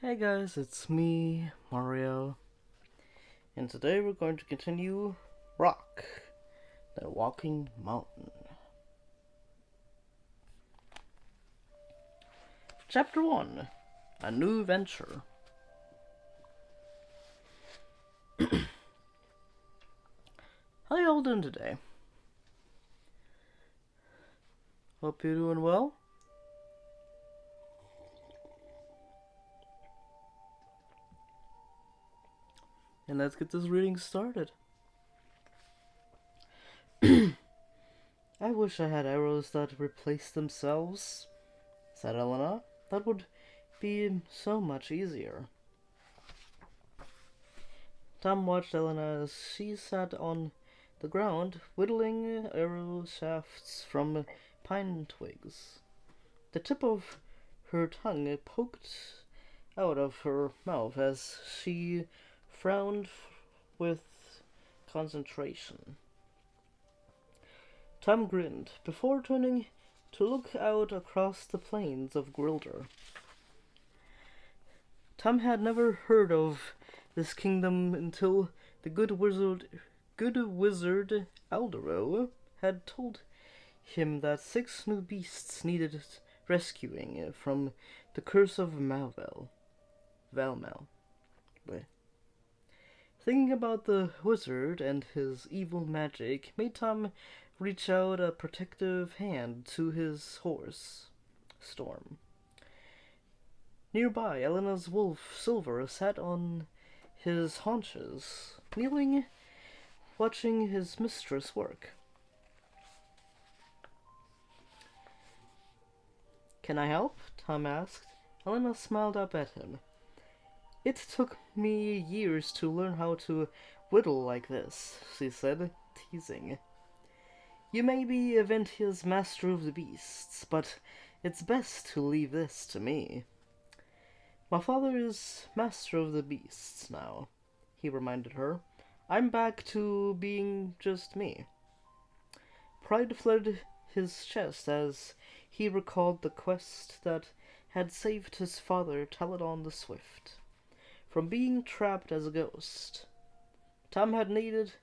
Hey guys, it's me, Mario, and today we're going to continue Rokk, the Walking Mountain. Chapter 1, A New Venture. How y'all doing today? Hope you're doing well. And let's get this reading started. I wish I had arrows that replace themselves, said Elena. That would be so much easier. Tom watched Elena as she sat on the ground, whittling arrow shafts from pine twigs. The tip of her tongue poked out of her mouth as she frowned with concentration. Tom grinned before turning to look out across the plains of Grilder. Tom had never heard of this kingdom until the good wizard Aldero had told him that 6 new beasts needed rescuing from the curse of Valmel. Thinking about the wizard and his evil magic made Tom reach out a protective hand to his horse, Storm. Nearby, Elena's wolf, Silver, sat on his haunches, kneeling, watching his mistress work. "Can I help?" Tom asked. Elena smiled up at him. "It took me years to learn how to whittle like this," she said, teasing. "You may be Aventia's master of the beasts, but it's best to leave this to me." "My father is master of the beasts now," he reminded her. "I'm back to being just me." Pride fled his chest as he recalled the quest that had saved his father, Taladon the Swift, from being trapped as a ghost. Tom had needed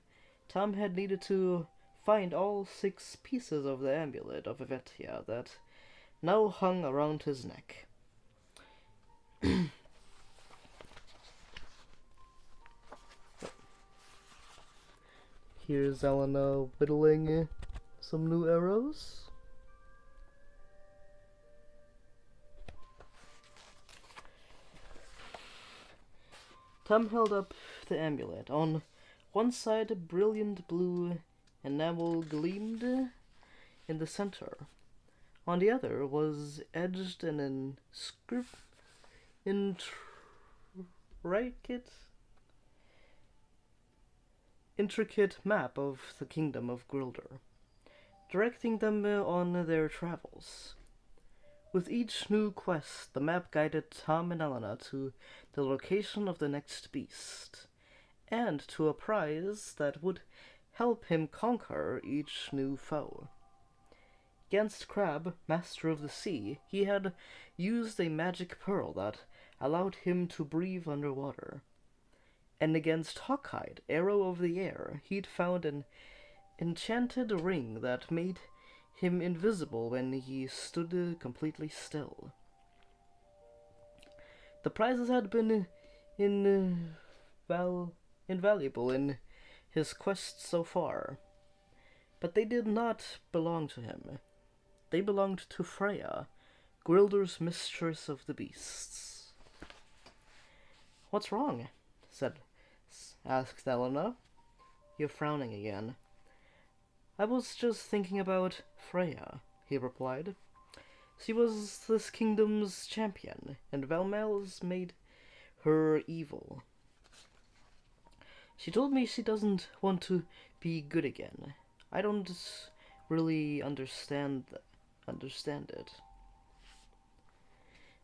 to find all 6 pieces of the amulet of Aventia that now hung around his neck. Here's Elena whittling some new arrows. Tom held up the amulet. On one side, a brilliant blue enamel gleamed in the center. On the other was edged an intricate map of the kingdom of Grilder, directing them on their travels. With each new quest, the map guided Tom and Elena to the location of the next beast, and to a prize that would help him conquer each new foe. Against Crab, master of the sea, he had used a magic pearl that allowed him to breathe underwater. And against Hawkeye, arrow of the air, he'd found an enchanted ring that made him invisible when he stood completely still. The prizes had been invaluable in his quest so far, but they did not belong to him. They belonged to Freya, Grilder's mistress of the beasts. "What's wrong?" asked Elena. "You're frowning again." "I was just thinking about Freya," he replied. "She was this kingdom's champion, and Valmel's made her evil. She told me she doesn't want to be good again. I don't really understand it."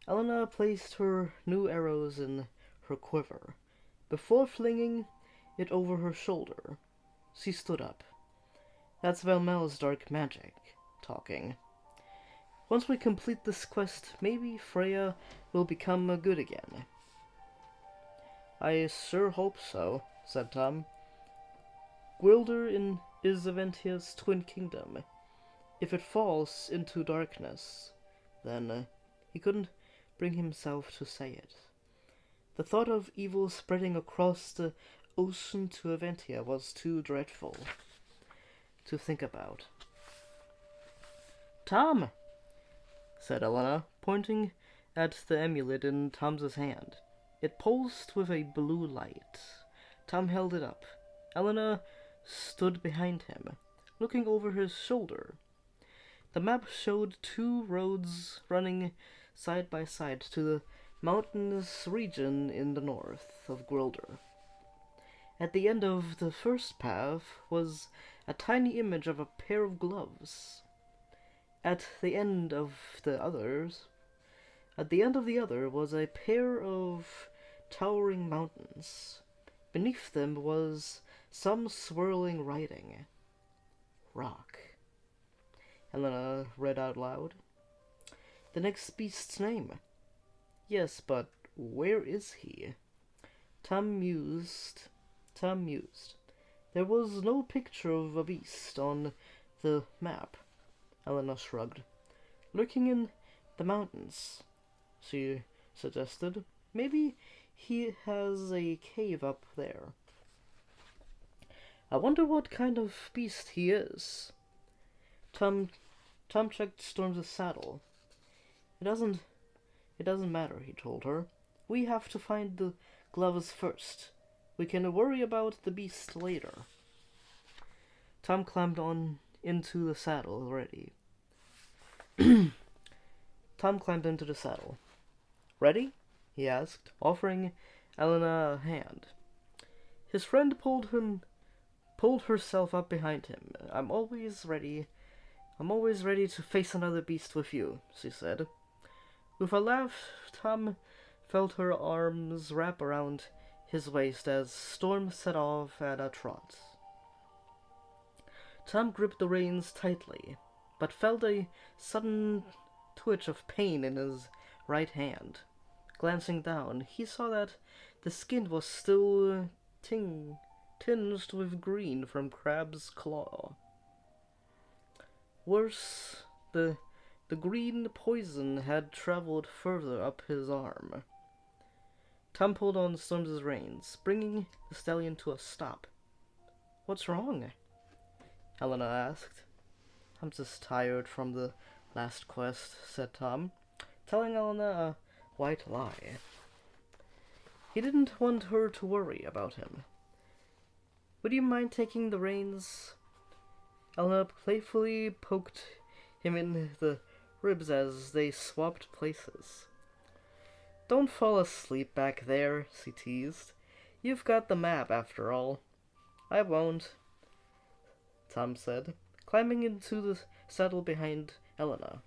Elena placed her new arrows in her quiver. Before flinging it over her shoulder, she stood up. "That's Valmel's dark magic talking. Once we complete this quest, maybe Freya will become good again. I sure hope so, said Tom. Gwilder is Aventia's twin kingdom. If it falls into darkness, then he couldn't bring himself to say it. The thought of evil spreading across the ocean to Aventia was too dreadful to think about. Tom, said Elena, pointing at the amulet in Tom's hand. It pulsed with a blue light. Tom held it up. Elena stood behind him, looking over his shoulder. The map showed two roads running side by side to the mountainous region in the north of Gwilder. At the end of the first path was a tiny image of a pair of gloves. At the end of the other was a pair of towering mountains. Beneath them was some swirling writing. Rokk. Helena read out loud. The next beast's name. Yes, but where is he? Tom mused. There was no picture of a beast on the map. Elena shrugged. Lurking in the mountains, she suggested. Maybe he has a cave up there. I wonder what kind of beast he is. Tom checked Storm's saddle. It doesn't matter, he told her. We have to find the gloves first. We can worry about the beast later. Tom climbed on into the saddle already. Tom climbed into the saddle. Ready? He asked, offering Elena a hand. His friend pulled herself up behind him. I'm always ready to face another beast with you, she said. With a laugh, Tom felt her arms wrap around his waist as Storm set off at a trot. Tom gripped the reins tightly, but felt a sudden twitch of pain in his right hand. Glancing down, he saw that the skin was still tinged with green from Crab's claw. Worse, the green poison had traveled further up his arm. Tom pulled on Storm's reins, bringing the stallion to a stop. What's wrong? Helena asked. I'm just tired from the last quest, said Tom, telling Helena a white lie. He didn't want her to worry about him. Would you mind taking the reins? Helena playfully poked him in the ribs as they swapped places. Don't fall asleep back there, she teased. You've got the map, after all. I won't, Tom said, climbing into the saddle behind Elena.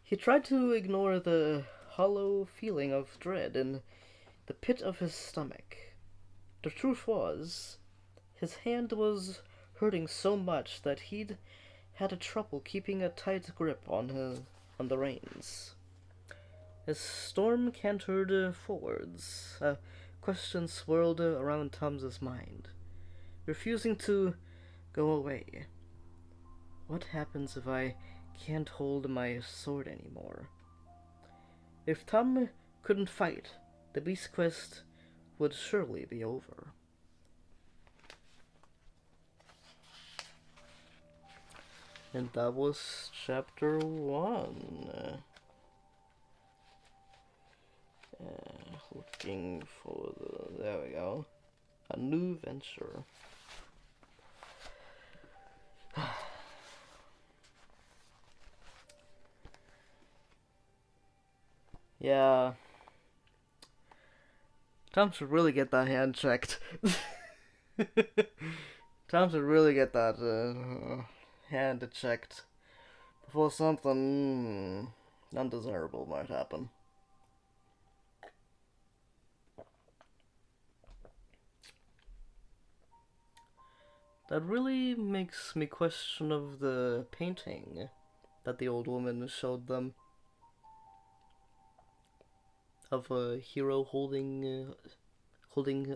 He tried to ignore the hollow feeling of dread in the pit of his stomach. The truth was, his hand was hurting so much that he'd had a trouble keeping a tight grip on the reins. As Storm cantered forwards, a question swirled around Tom's mind, refusing to go away. What happens if I can't hold my sword anymore? If Tom couldn't fight, the beast quest would surely be over. And that was chapter 1. Looking for there we go. A new venture. Yeah. Tom should really get that hand checked. Tom should really get that hand checked before something undesirable might happen. That really makes me question of the painting that the old woman showed them. of a hero holding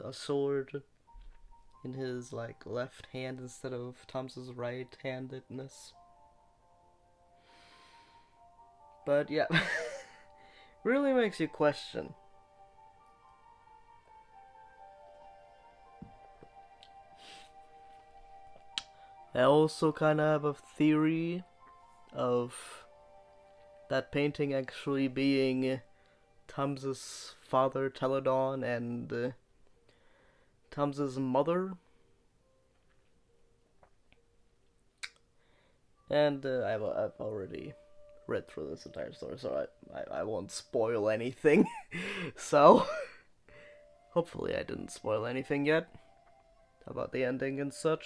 a sword in his like left hand instead of Tom's right-handedness. But yeah, really makes you question. I also kind of have a theory of that painting actually being Tom's father, Teledon, and Tom's mother. And I've already read through this entire story, so I won't spoil anything. So, hopefully I didn't spoil anything yet about the ending and such.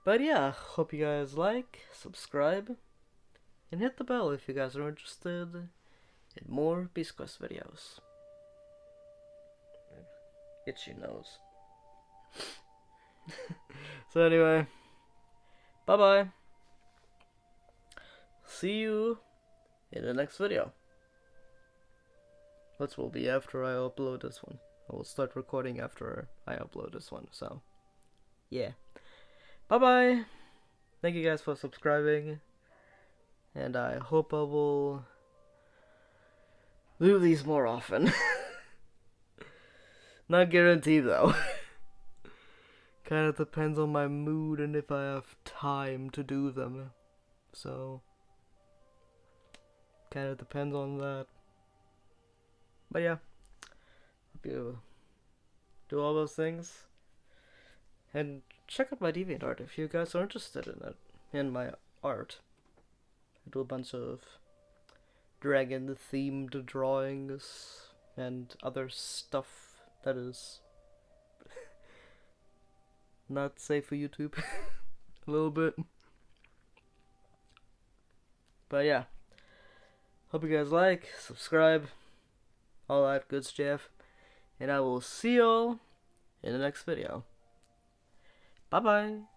But yeah, hope you guys like, subscribe, and hit the bell if you guys are interested in more Beast Quest videos. Itchy nose. So anyway, bye bye. See you in the next video. Which will be after I upload this one. I will start recording after I upload this one, so yeah. Bye bye. Thank you guys for subscribing, and I hope I will do these more often. Not guaranteed though. Kind of depends on my mood and if I have time to do them. So, kind of depends on that. But yeah, hope you do all those things. And check out my DeviantArt if you guys are interested in it, in my art. I do a bunch of dragon-themed drawings and other stuff that is not safe for YouTube. A little bit. But yeah, hope you guys like, subscribe, all that good stuff, and I will see y'all in the next video. Bye bye.